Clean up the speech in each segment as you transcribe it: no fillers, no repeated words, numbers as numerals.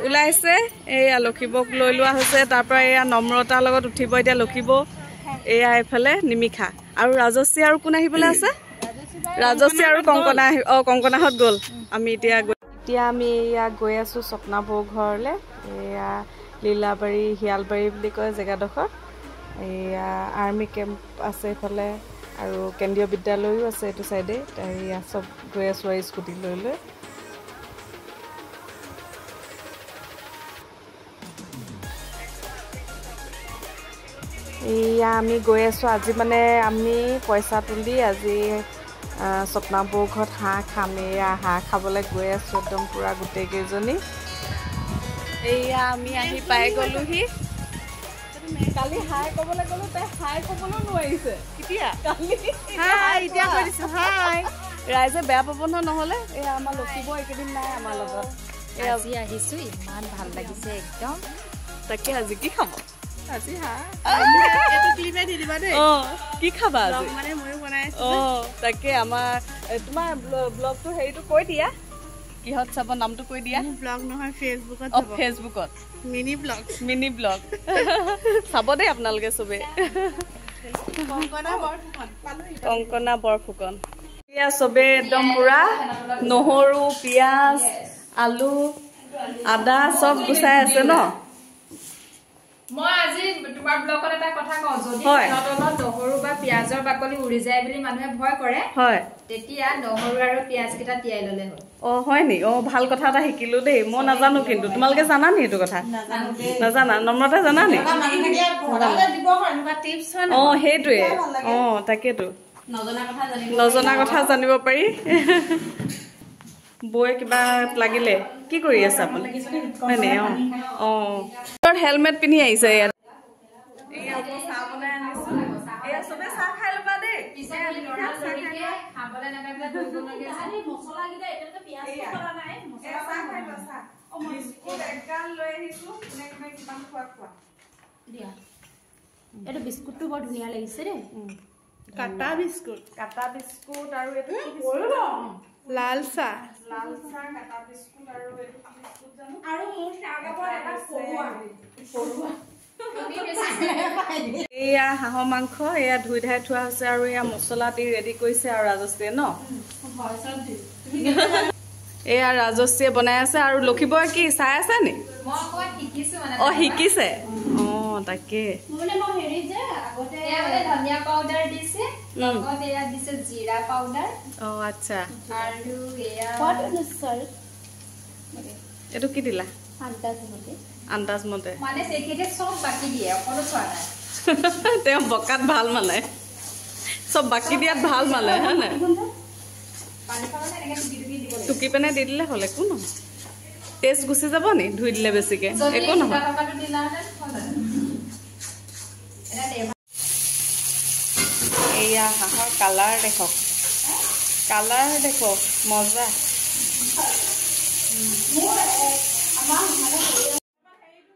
ওলাইছে এয়া লক্ষীবক লৈ লোৱা হৈছে তাৰ পৰা এয়া নম্ৰতাৰ লগত উঠিব এতিয়া লক্ষীব এয়া এফালে নিমিখা আৰু ৰাজশ্ৰী আৰু কোন আহিবলৈ আছে ৰাজশ্ৰী আৰু কংকনা কংকনাহত গ'ল আমি এতিয়া আমি এয়া গৈ আছো স্বপ্নাবৌ ঘৰলে এয়া লীলাবাৰী হিয়ালবাৰী বুলি কয় জেগাডোখৰ এয়া আৰ্মি কেম্প আছে এইফালে আৰু কেন্দ্ৰীয় বিদ্যালয়ও আছে এইটো চাইডে এয়া চব গৈ আছো আৰু স্কুটি লৈ লৈ এয়া আমি গৈ আছো আজি মানে আমি পইচা তুলি আজি স্বপ্নাবৌ ঘৰত হাঁহ খাম এয়া হাঁহ খাবলৈ গৈ আছো একদম পুৰা গোটেই কেইজনী এয়া আমি আহি পাই গ'লোহি কালি হাই ক'বলৈ গ'লো তাই হাই ক'বলৈ নোৱাৰিছে কেতিয়া কালি হাই এতিয়া কৈ দিছো হাই ৰাইজে বেয়া পাব নহ'লে এয়া আমাৰ লক্ষীব এইকেইদিন নাই আমাৰ লগত আজি আহিছো ইমান ভাল লাগিছে একদম তাকে আজি কি খাব আজি হাঁহ এটো ক্লিপে দি দিবা দেই কি খাবা আজি মানে ময়ো বনাই তাকে আমাৰ তোমাৰ ব্লগটো হেৰিটো কৈ দিয়া কিহত চাব নামটো কৈ দিয়া ব্লগ নহয় ফেচবুকত ফেচবুকত মিনি ব্লগ চাব দেই আপোনালোকে চবে কংকনা বৰফুকন এয়া চবে একদম পুৰা নহৰু পিঁয়াজ আলু আদা চব গুচাই আছে ন মই আজি তোমাৰ ব্লগত এটা কথা কওঁ যদি তলত নহৰু বা পিয়াজৰ বাকলি উৰি যায় বুলি মানুহে ভয় কৰে হয় তেতিয়া নহৰু আৰু পিয়াজ কেইটা তিয়াই ললে হয় হয় নি ভাল কথা এটা শিকিলো দেই মই নাজানো কিন্তু তোমালোকে জানা নি এইটো কথা নাজানা নম্ৰতা জানা নি সেইটোৱে তাকেতো নজনা কথা জানিব পাৰি বৌয়ে কিবা লাগিলে কি কৰি আছে আপুনি হয়নে হেলমেট পিন্ধি আহিছে ইয়াত এইটো বিস্কুটটো বৰ ধুনীয়া লাগিছে দেই কাটা বিস্কুট আৰু এইটো লাল চাহ কাটা বিস্কুট আৰু এইটো বিস্কুট জানো আৰু মোৰ চাগাবৰ এটা পৰুৱা এয়া হাঁহৰ মাংস এয়া ধুই ধাই থোৱা হৈছে আৰু এয়া মছলা দি ৰেডি কৰিছে আৰু ৰাজশ্ৰীয়ে ন এয়া ৰাজশ্ৰীয়ে বনাই আছে আৰু লক্ষীবই কি চাই আছে নি শিকিছে তাকে ধনিয়া পাউডাৰ দিছে লগত এয়া দিছে জিৰা পাউডাৰ আচ্ছা আৰু এইটো কি দিলা আন্দাজ মতে মানে তেখেতে চব বাকি দিয়ে অকল চোৱা নাই তেওঁ বকাত ভাল মানে চব বাকি দিয়াত ভাল মানে হয় নাই টুকি পেনে দি দিলে হ'ল একো নহয় টেষ্ট গুচি যাব নি ধুই দিলে বেছিকে একো নহয় এয়া হাঁহৰ কালাৰ দেখক মজা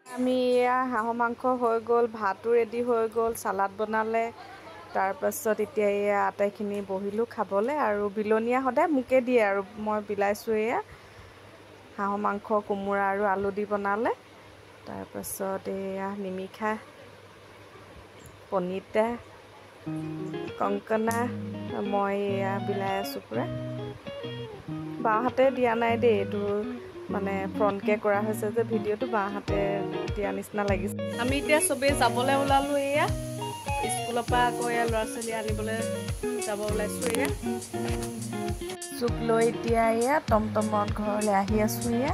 আমি এয়া হাঁহৰ মাংস হৈ গ'ল ভাতো ৰেডি হৈ গ'ল চালাড বনালে তাৰপাছত এতিয়া এয়া আটাইখিনি বহিলোঁ খাবলৈ আৰু বিলনীয়া সদায় মোকে দিয়ে আৰু মই বিলাইছোঁ এয়া হাঁহৰ মাংস কোমোৰা আৰু আলু দি বনালে তাৰপাছত এয়া নিমিখা পনিতা কংকনা মই এয়া বিলাই আছোঁ পুৰা বাঁহাতে দিয়া নাই দেই এইটো মানে ফ্ৰণ্টকৈ কৰা হৈছে যে ভিডিঅ'টো বাঁহাতে দিয়া নিচিনা লাগিছে আমি এতিয়া চবেই যাবলৈ ওলালোঁ এয়া স্কুলৰ পৰা আকৌ এয়া ল'ৰা ছোৱালী আনিবলৈ যাব ওলাইছোঁ এয়া চুক লৈ এতিয়া এয়া টমটমত ঘৰলৈ আহি আছোঁ এয়া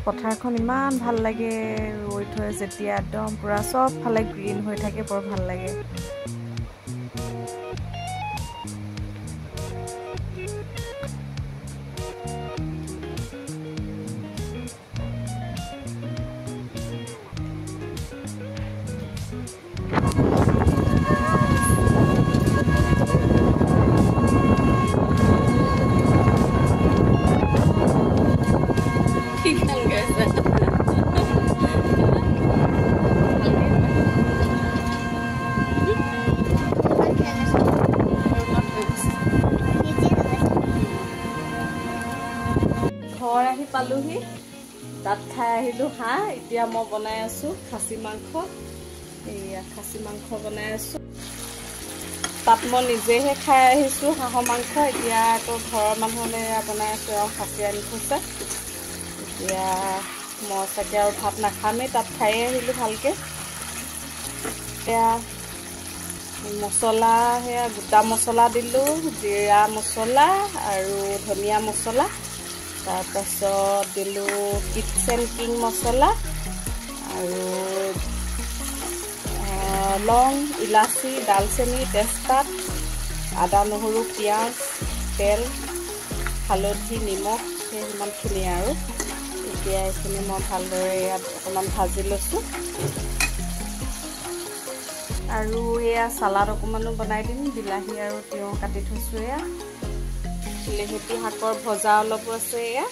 পথাৰখন ইমান ভাল লাগে ৰৈ থৈ যেতিয়া একদম পুৰা চবফালে গ্ৰীণ হৈ থাকে বৰ ভাল লাগে ঘৰ আহি পালোহি তাত খাই আহিলোঁ হাঁহ এতিয়া মই বনাই আছোঁ খাচী মাংস এয়া খাচী মাংস বনাই আছোঁ তাত মই নিজেহে খাই আহিছোঁ হাঁহৰ মাংস এতিয়া আকৌ ঘৰৰ মানুহলৈ বনাই আছোঁ আৰু খাচী আনি থৈছে এতিয়া মই চাগে আৰু ভাত নাখামেই তাত খায়ে আহিলোঁ ভালকৈ এতিয়া মছলা সেয়া গোটা মছলা দিলোঁ জিৰা মছলা আৰু ধনিয়া মছলা তাৰপাছত দিলোঁ কিটচেন কিং মছলা আৰু লং ইলাচি ডালচেনি তেজপাত আদা নহৰু পিঁয়াজ তেল হালধি নিমখ সেই সিমানখিনি আৰু এতিয়া এইখিনি মই ভালদৰে ইয়াত অকণমান ভাজি লৈছোঁ আৰু এয়া চালাড অকণমানো বনাই দিম বিলাহী আৰু তিয়ঁহ কাটি থৈছোঁ এয়া লেহেতি শাকৰ ভজা অলপো আছে এয়া